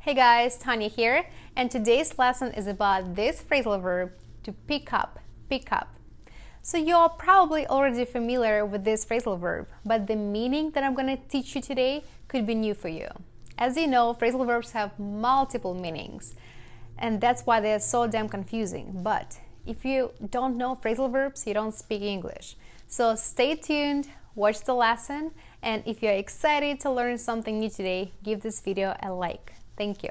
Hey guys, Tanya here, and today's lesson is about this phrasal verb to pick up, pick up. So you're probably already familiar with this phrasal verb, but the meaning that I'm going to teach you today could be new for you. As you know, phrasal verbs have multiple meanings, and that's why they're so damn confusing. But if you don't know phrasal verbs, you don't speak English. So stay tuned, watch the lesson, and if you're excited to learn something new today, give this video a like. Thank you.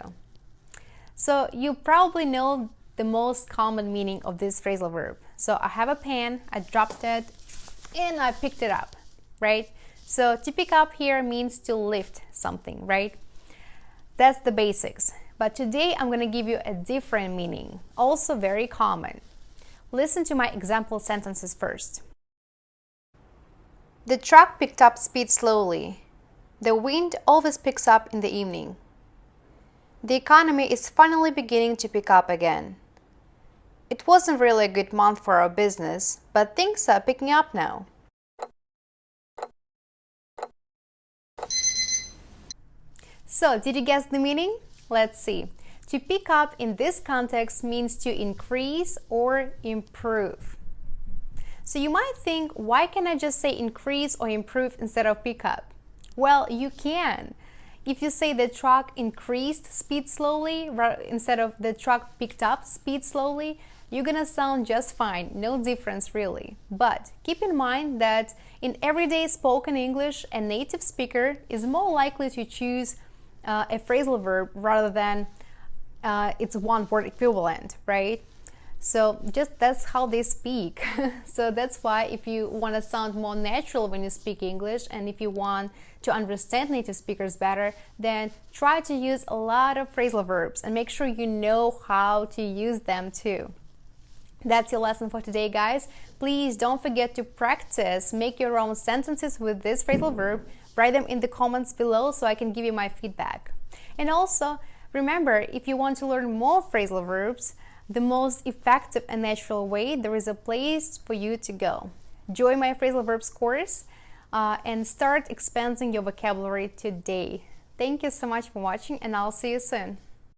So you probably know the most common meaning of this phrasal verb. So I have a pen, I dropped it, and I picked it up, right? So to pick up here means to lift something, right? That's the basics. But today I'm going to give you a different meaning, also very common. Listen to my example sentences first. The truck picked up speed slowly. The wind always picks up in the evening. The economy is finally beginning to pick up again. It wasn't really a good month for our business, but things are picking up now. So, did you guess the meaning? Let's see. To pick up in this context means to increase or improve. So you might think, why can't I just say increase or improve instead of pick up? Well, you can. If you say the truck increased speed slowly instead of the truck picked up speed slowly, you're gonna sound just fine, no difference really. But keep in mind that in everyday spoken English, a native speaker is more likely to choose a phrasal verb rather than its one-word equivalent, right? So just that's how they speak. So that's why if you want to sound more natural when you speak English, and if you want to understand native speakers better, then try to use a lot of phrasal verbs and make sure you know how to use them too. That's your lesson for today, guys. Please don't forget to practice, make your own sentences with this phrasal verb, write them in the comments below so I can give you my feedback. And also, remember, if you want to learn more phrasal verbs, the most effective and natural way, there is a place for you to go. Join my phrasal verbs course and start expanding your vocabulary today. Thank you so much for watching, and I'll see you soon.